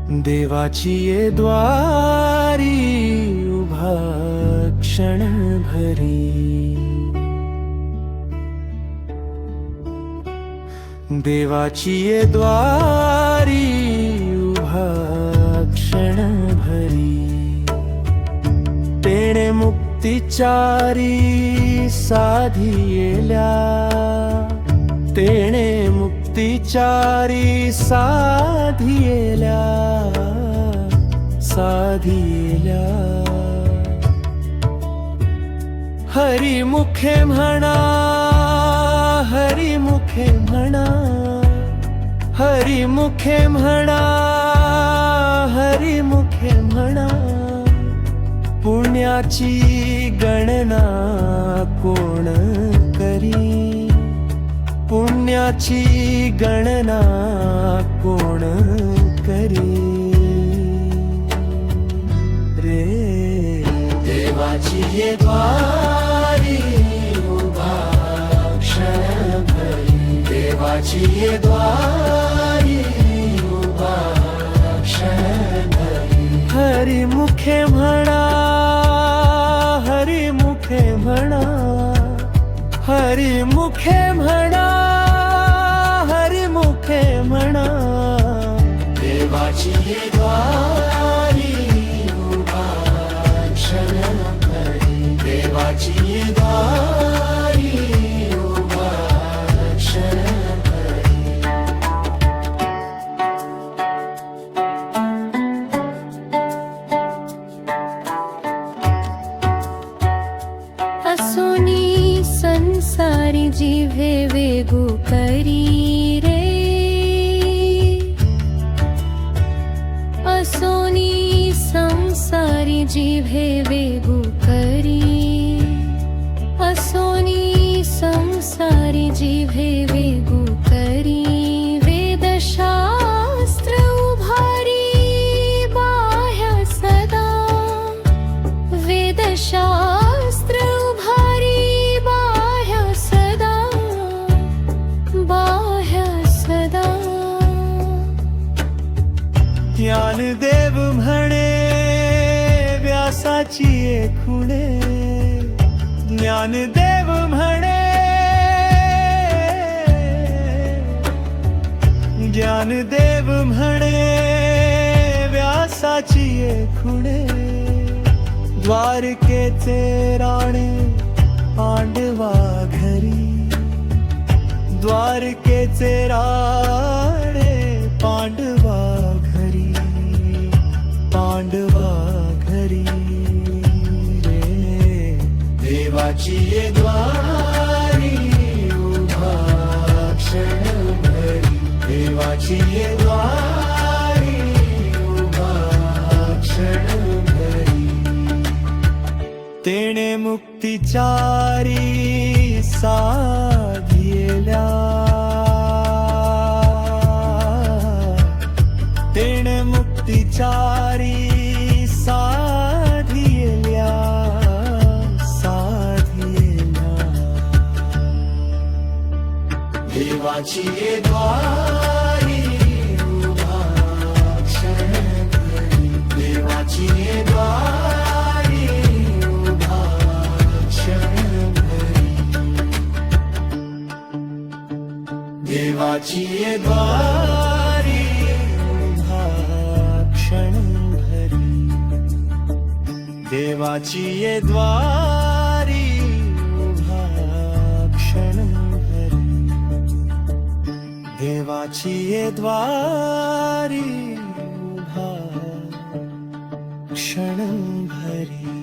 देवाची ये द्वारी उभा क्षण भरी, देवाची ये द्वारी उभा क्षण भरी, तेणे मुक्तिचारी साधियेल्या, तेणे मुक्तिचारी साधियेल्या, साधियेल्या. हरी मुखे म्हणा, हरी मुखे म्हणा, हरी मुखे म्हणा, हरी मुखे म्हणा. पुण्याची गणना कोण करी, पुण्याची गणना कोण करी रे. देवाची ये द्वारी उभा क्षण भरी, देवाची ये द्वारी उभा क्षण भरी. हरी मुखे म्हणा, हरी मुखे म्हणा, हरी मुखे म्हणा, हरी मुखे म्हणा. देवाची ये द्वारी उभा क्षण भरी, देवाची ये द्वारी उभा क्षण भरी. असोनी संसारी जिव्हे वेगू करी रे, असोनी संसारी जिव्हे वेगू करी, असोनी संसारी जिव्हे वेगू करी. वेदशास्त्र उभारी बाह्य सदा, वेदशास्त्र उभारी बाह्य सदा, बाह्य सदा. ज्ञानदेव म्हणे व्यासाची ये खुणे, ज्ञानदेव म्हणे, ज्ञानदेव म्हणे व्यासाची ये खुणे. द्वारकेचे राणे पांडवा घरी, द्वारकेचे राणे पांडवा घरी, पांडवा घरी रे. देवाची ये द्वारी उभा क्षण भरी, देवाची ये द्वारी उभा क्षण भरी. तेणे मुक्तिचारी साधियेल्या, तेणे मुक्तिचारी साधियेल्या, साधियेल्या. देवाची ये द्वारी उभा क्षण भरी, देवाची ये द्वारी उभा क्षण भरी, देवाची ये द्वारी उभा क्षण भरी, देवाची ये द्वारी उभा क्षण भरी, देवाची ये द्वारी उभा क्षण भरी.